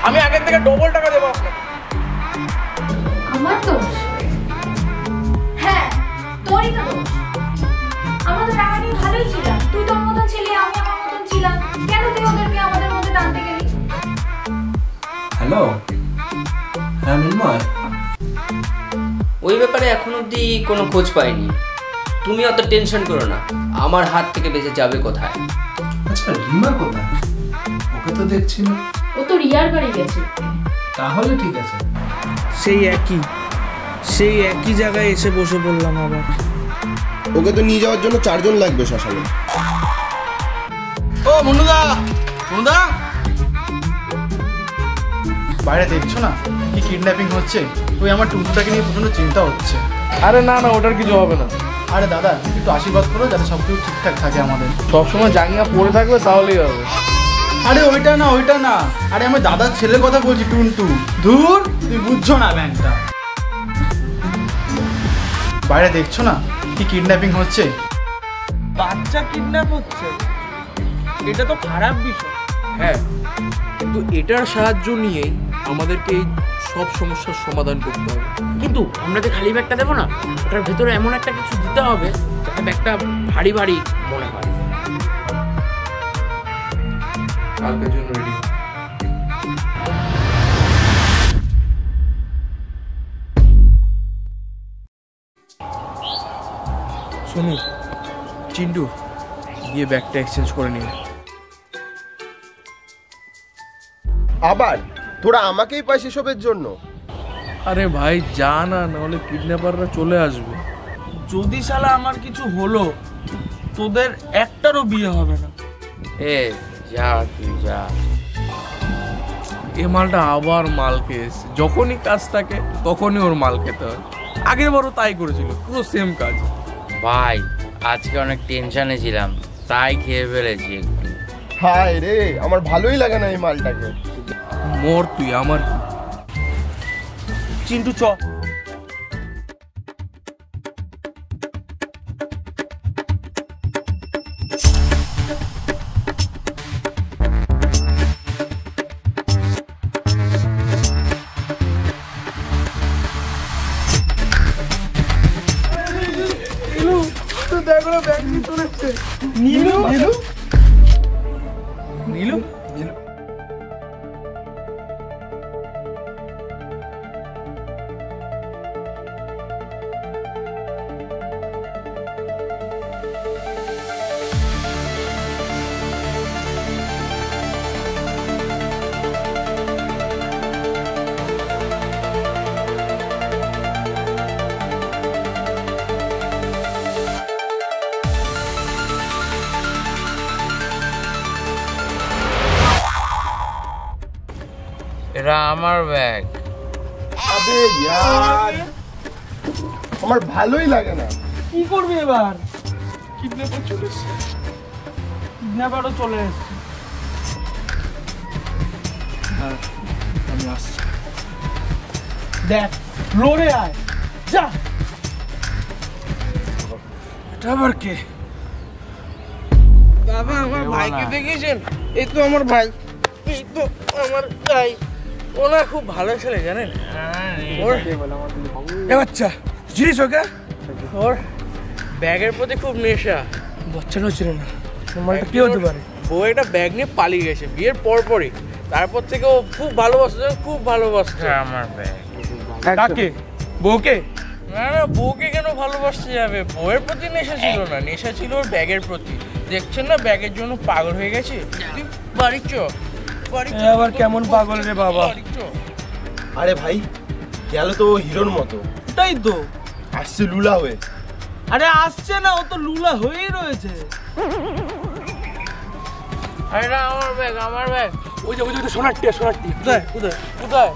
আমি আগের থেকে ডবল টাকা দেবো আপনাকে। আমার দোষ? হ্যাঁ, তোরই তো দোষ। আমরা তো টাকা নিয়ে ভালোই ছিলাম, তুই তোর মতন ছিলি, আমি আমার মতন ছিলাম, কেন তুই ওদেরকে আমাদের মধ্যে টানতে গেলি? হ্যালো, হ্যাঁ মিন্ময়। ওই ব্যাপারে এখন অবধি কোনো খোঁজ পাইনি। তুমি অত টেনশন করো না, আমার হাত থেকে বেঁচে যাবে কোথায়। আচ্ছা রিমা কোথায়? ওকে তো দেখছি না। ও তো রিয়ার বাড়ি গেছে। তাহলে ঠিক আছে। সেই একই জায়গায় এসে বসে পড়লাম আবার। ওকে তো নিয়ে যাওয়ার জন্য 4 জন লাগবে শ্মশানে। ও মনুদা, মনুদা বাইরে দেখছো না কি কিডন্যাপিং হচ্ছে? ওই আমার টুনটুটাকে নিয়ে প্রচন্ড চিন্তা হচ্ছে। আরে না না, ওটার কিছু হবে না। আরে দাদা একটু আশীর্বাদ করো যাতে সব কিছু ঠিকঠাক থাকে আমাদের। সবসময় জাঙ্গিয়া পরে থাকবে তাহলেই হবে। আরে ওইটা না, আরে আমার দাদার ছেলের কথা বলছি, টুনটু। ধুর, তুই বুঝছো না ব্যাংকটা। বাইরে দেখছো না কি কিডন্যাপিং হচ্ছে? বাচ্চা কিডন্যাপ হচ্ছে, এটা তো খারাপ বিষয়। হ্যাঁ, কিন্তু এটার সাহায্য নিয়েই আমাদেরকে এই সব সমস্যার সমাধান করতে হবে। কিন্তু আমরা যে খালি ব্যাগটা দেবো না, ওটার ভেতরে এমন একটা কিছু দিতে হবে যাতে ব্যাগটা ভারী ভারী মনে হয়। কালকের জন্য রেডি। শোনো চিন্টু, গিয়ে ব্যাগটা এক্সচেঞ্জ করে নিয়ে। আবার তোরা আমাকেই পাইস এসবের জন্য? আরে ভাই যা না, নাহলে কিডন্যাপাররা চলে আসবে। যদি শালা আমার কিছু হলো, তোদের একটারও বিয়ে হবে না। এ যা তুই যা। এ মালটা আবার মাল খেয়েছে, যখনই কাজ থাকে তখনই ওর মাল খেতে হয়। আগের বারও তাই করেছিল, পুরো সেম কাজ। ভাই আজকে অনেক টেনশনে ছিলাম, তাই খেয়ে ফেলেছি একটু। হায় রে, আমার ভালোই লাগে না এই মালটাকে। মর তুই, আমার কি। চিন্টু চ। নীলু নীলু নীলু এটা আমার ব্যাগ। আবে ইয়ার, আমার ভালোই লাগে না। কি করবি এবার? কিডন্যাপার চলে এসছে, কিডন্যাপারও চলে এসছে। আমি আসছি। দেখ ফ্লোরে আয়, যা। এটা আবার কে? বাবা আমার ভাইকে দেখেছেন? এই তো আমার ভাই, এই তো আমার ভাই। ওরা খুব ভালো ছেলে জানেন। বাচ্চা জিনিস ওকে, ওর ব্যাগের প্রতি খুব নেশা। বাচ্চাটাও ছিল না। মালটা কি হতে পারে? বউ একটা ব্যাগ নিয়ে পালিয়ে গেছে বিয়ের পরপরই। তারপর থেকে ও খুব ভালোবাসতো, খুব ভালোবাসতো। আমার ব্যাগ। কাকে? বউকে? না না, বউকে কেন ভালোবাসতে যাবে? বউয়ের প্রতি নেশা ছিল না, নেশা ছিল ওর ব্যাগের প্রতি। দেখছেন না ব্যাগের জন্য পাগল হয়ে গেছে। তুই বাড়ি চ, বাড়ি চ। আবার কেমন পাগল রে বাবা? বাড়ি চ। আরে ভাই, গেল তো হিরোর মতো। তাই তো আসছে লুলা হয়ে। আরে আসছে না, ও তো লুলা হয়েই রয়েছে। আরে না, আমার ব্যাগ, আমার ব্যাগ। ওই যে সোনারটি, সোনারটি। কোথায় কোথায় কোথায়?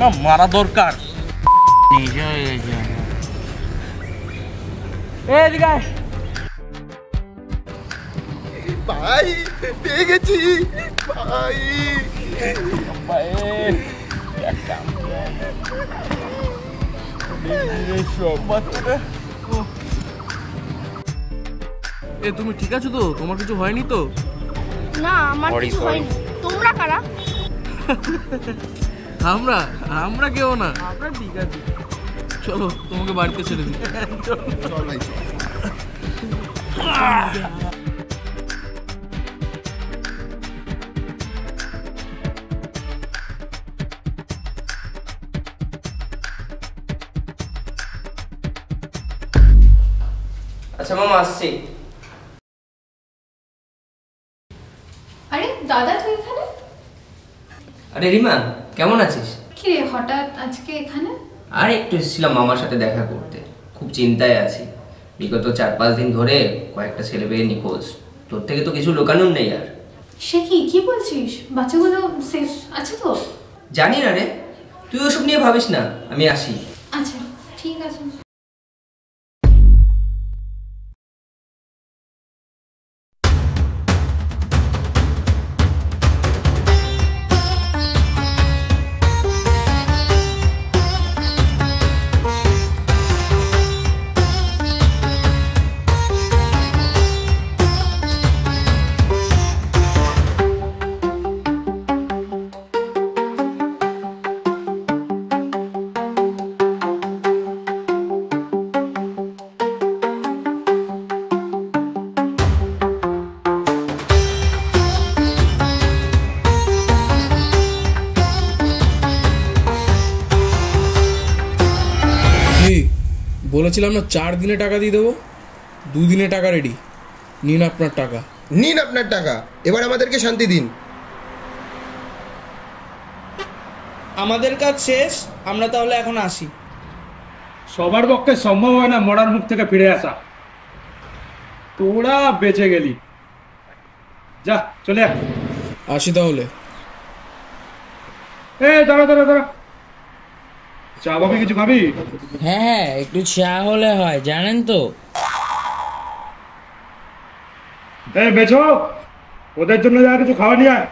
না মারা দরকার। নেশা হয়ে গেছে আমার। এদিকে আয়। ভাই পেয়ে গেছি ভাই। সব বাচ্চাটা এ তুমি ঠিক আছো তো? তোমার কিছু হয়নি তো? না আমার কিছু হয়নি। তোমরা কারা? আমরা আমরা কেউ না, আমরা ঠিক আছি। চলো তোমাকে বাড়িতে ছেড়ে দিই। চল ভাই। আচ্ছা মামা আসছি। আরে দাদা তুই এখানে? আরে রিমা কেমন আছিস? কি রে হঠাৎ আজকে এখানে? আর একটু এসেছিলাম মামার সাথে দেখা করতে, খুব চিন্তায় আছি। বিগত 4-5 দিন ধরে কয়েকটা ছেলে পেয়ে নিখোঁজ। তোর থেকে তো কিছু লুকানোর নেই আর। সে কি বলছিস? বাচ্চাগুলো সেফ আছে তো? জানি না রে, তুই ওসব নিয়ে ভাবিস না, আমি আসি। আচ্ছা ঠিক আছে। বলেছিলাম না 4 দিনে টাকা দিয়ে দেবো, 2 দিনে টাকা রেডি। নিন আপনার টাকা। নিন আপনার টাকা, এবার আমাদেরকে শান্তি দিন। আমাদের কাজ শেষ, আমরা তাহলে এখন আসি। সবার পক্ষে সম্ভব হয় না মরার মুখ থেকে ফিরে আসা। তোরা বেঁচে গেলি, যা চলে আয়। আসি তাহলে। দাঁড়া দাঁড়া দাঁড়া, চা খাবি? কিছু খাবি? হ্যাঁ একটু চা হলে হয়, জানেন তো। বেচো, ওদের জন্য যা কিছু খাওয়া নিয়ে আয়।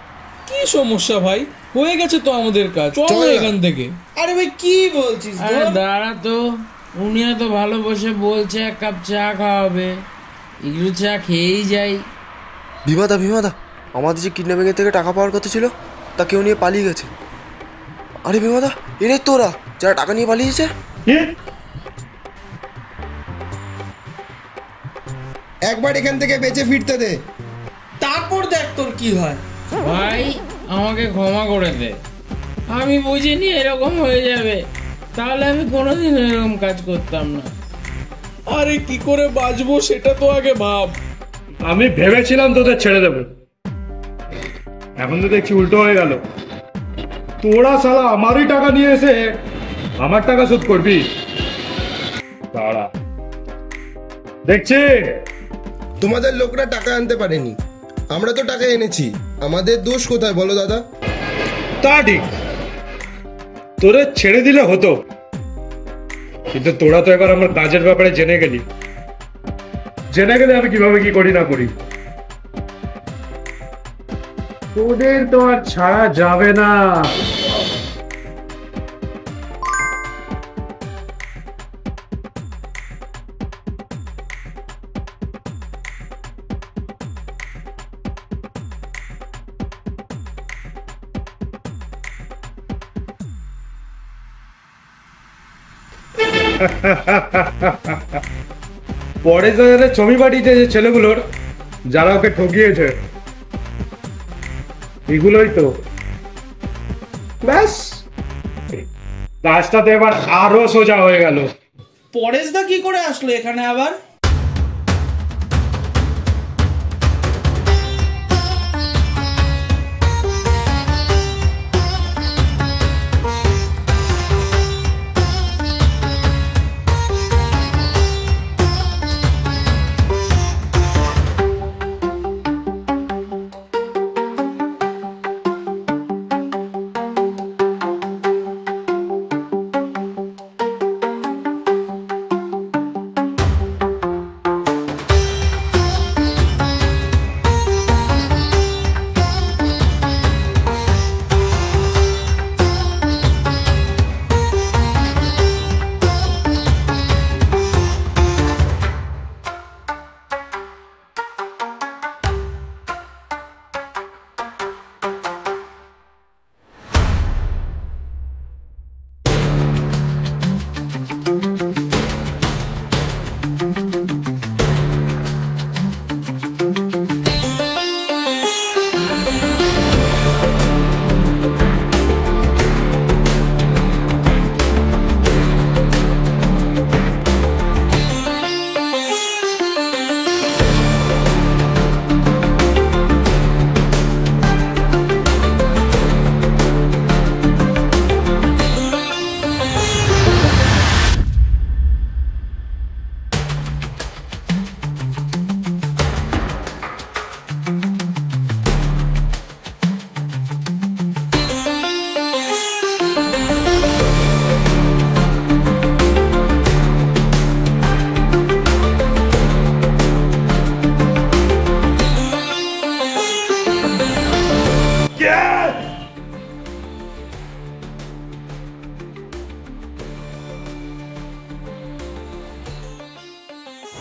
কি সমস্যা ভাই, হয়ে গেছে তো আমাদের কাজ, চল চল না। এখান থেকে। আরে ভাই কি বলছিস? আরে দাঁড়া তো, উনিও তো ভালো বসে বলছে 1 কাপ চা খাওয়াবে, একটু চা খেয়েই যাই। ভীমাদা আমাদের যে কিডন্যাপিং এর থেকে টাকা পাওয়ার কথা ছিল তা কেউ নিয়ে পালিয়ে গেছে। আরে ভীমাদা, এরাই তোরা যারা টাকা নিয়ে পালিয়েছে? একবার এখান থেকে বেঁচে ফিরতে দে, তারপর দেখ তোর কি হয়। ভাই আমাকে ক্ষমা করে দে, আমি বুঝিনি এরকম হয়ে যাবে, তাহলে আমি কোনোদিন এরকম কাজ করতাম না। আরে কি করে বাঁচবো সেটা তো আগে ভাব। আমি ভেবেছিলাম তোদের ছেড়ে দেবো, এখন তো দেখছি উল্টো হয়ে গেল। তোরা শালা আমারই টাকা নিয়ে এসে আমার টাকা শোধ করবি। দাঁড়া দেখছি। তোমাদের লোকরা টাকা আনতে পারেনি, আমরা তো টাকা এনেছি। আমাদের দোষ কোথায় বলো দাদা? তা ঠিক, তোরে ছেড়ে দিলে হতো, কিন্তু তোরা তো এবার আমার কাজের ব্যাপারে জেনে গেলি। জেনে গেলে আমি কিভাবে কি করি না করি। তোদের তো আর ছাড়া যাবে না। পরে যাদের ছবি পাঠিয়েছে যে ছেলেগুলোর, যারা ওকে ঠকিয়েছে, এগুলোই তো। ব্যাস, রাস্তাতে এবার আরো সোজা হয়ে গেল। পরেশদা কি করে আসলো এখানে আবার?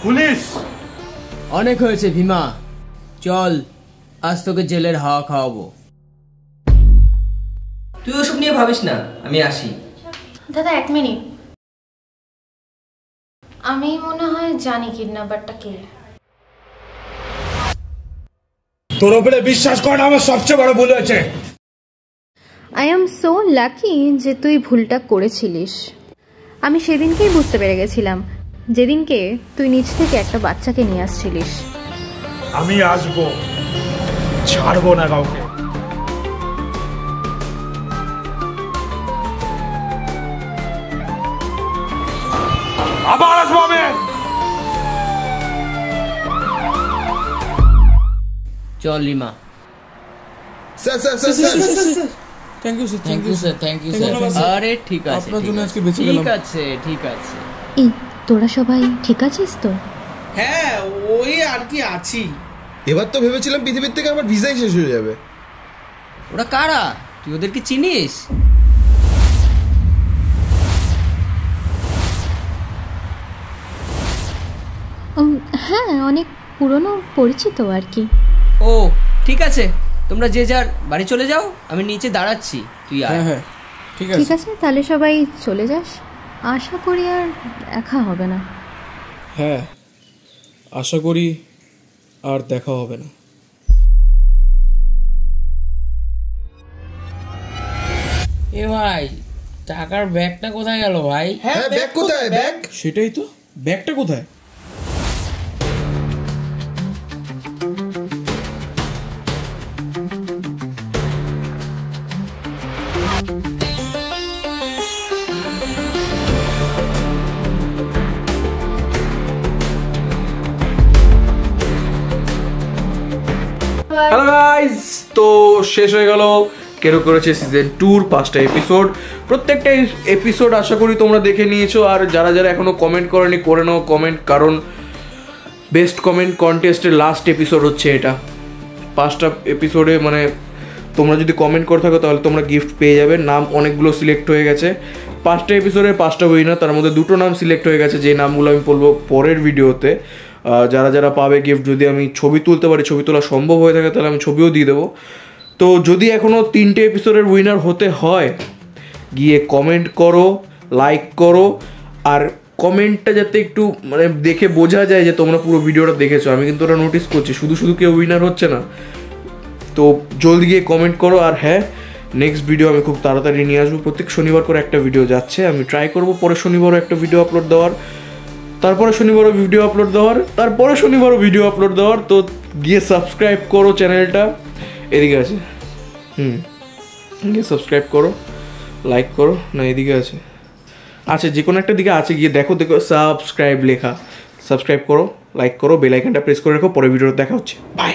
পুলিশ! অনেক হয়েছে ভীমা, চল আজ তোকে জেলের হাওয়া খাওয়াবো। তুই ওসব নিয়ে ভাবিস না, আমি আসি। দাদা 1 মিনিট, আমি মনে হয় জানি কিডন্যাপারটা কে। তোর উপরে বিশ্বাস করা আমার সবচেয়ে বড় ভুল হয়েছে। আই এম সো লাকি যে তুই ভুলটা করেছিলিস। আমি সেদিনকেই বুঝতে পেরে গেছিলাম, যেদিনকে তুই নিজ থেকে একটা বাচ্চাকে নিয়ে আসছিলিস। আমি আসবো, ছাড়বো না কাউকে। আবার আসবো আমি। চল Rima. Sir sir sir sir thank you sir, thank you sir, thank you sir. আরে ঠিক আছে, আপনার জন্য আজকে বেঁচে গেলাম। ঠিক আছে, ঠিক আছে। এই তোরা সবাই ঠিক আছিস তো? হ্যাঁ, ওই আর কি আছি। এবার তো ভেবেছিলাম পৃথিবীর থেকে আমার ভিসাই শেষ হয়ে যাবে। ওরা কারা? তুই ওদেরকে চিনিস? হ্যাঁ, অনেক পুরনো পরিচিত আর কি। ও ঠিক আছে, তোমরা যে যার বাড়ি চলে যাও, আমি নিচে দাঁড়াচ্ছি, তুই আয়। হ্যাঁ হ্যাঁ ঠিক আছে। ঠিক আছে, তাহলে সবাই চলে যাস। আশা করি আর দেখা হবে না। হ্যাঁ আশা করি আর দেখা হবে না। এ ভাই, টাকার ব্যাগটা কোথায় গেল ভাই? হ্যাঁ ব্যাগ কোথায়? ব্যাগ সেটাই তো, ব্যাগটা কোথায়? হ্যালো গাইস, তো শেষ হয়ে গেল কেন করেছে সিজন 2 5টা এপিসোড। প্রত্যেকটা এপিসোড আশা করি তোমরা দেখে নিয়েছো, আর যারা যারা এখনো কমেন্ট করেনি করে নাও কমেন্ট, কারণ বেস্ট কমেন্ট কন্টেস্টের লাস্ট এপিসোড হচ্ছে এটা। 5টা এপিসোডে মানে তোমরা যদি কমেন্ট করে থাকো তাহলে তোমরা গিফট পেয়ে যাবে। নাম অনেকগুলো সিলেক্ট হয়ে গেছে, 5টা এপিসোডে 5টা উইনার, তার মধ্যে 2টো নাম সিলেক্ট হয়ে গেছে, যে নামগুলো আমি বলবো পরের ভিডিওতে। যারা যারা পাবে গিফট, যদি আমি ছবি তুলতে পারি, ছবি তোলা সম্ভব হয়ে থাকে তাহলে আমি ছবিও দিয়ে দেবো। তো যদি এখনও 3টে এপিসোডের উইনার হতে হয়, গিয়ে কমেন্ট করো, লাইক করো, আর কমেন্টটা যাতে একটু মানে দেখে বোঝা যায় যে তোমরা পুরো ভিডিওটা দেখেছো। আমি কিন্তু ওটা নোটিস করছি, শুধু শুধু কেউ উইনার হচ্ছে না। তো জলদি গিয়ে কমেন্ট করো। আর হ্যাঁ, নেক্সট ভিডিও আমি খুব তাড়াতাড়ি নিয়ে আসবো। প্রত্যেক শনিবার করে একটা ভিডিও যাচ্ছে, আমি ট্রাই করবো পরের শনিবারও একটা ভিডিও আপলোড দেওয়ার, তারপরে শনিবারও ভিডিও আপলোড দেওয়ার, তারপরে শনিবারও ভিডিও আপলোড দেওয়ার। তো গিয়ে সাবস্ক্রাইব করো চ্যানেলটা, এদিকে আছে, গিয়ে সাবস্ক্রাইব করো, লাইক করো, না এদিকে আছে, আচ্ছা যে কোনো একটা দিকে আছে, গিয়ে দেখো দেখো সাবস্ক্রাইব লেখা, সাবস্ক্রাইব করো, লাইক করো, বেল আইকনটা প্রেস করে রাখো। পরের ভিডিওতে দেখা হচ্ছে, বাই।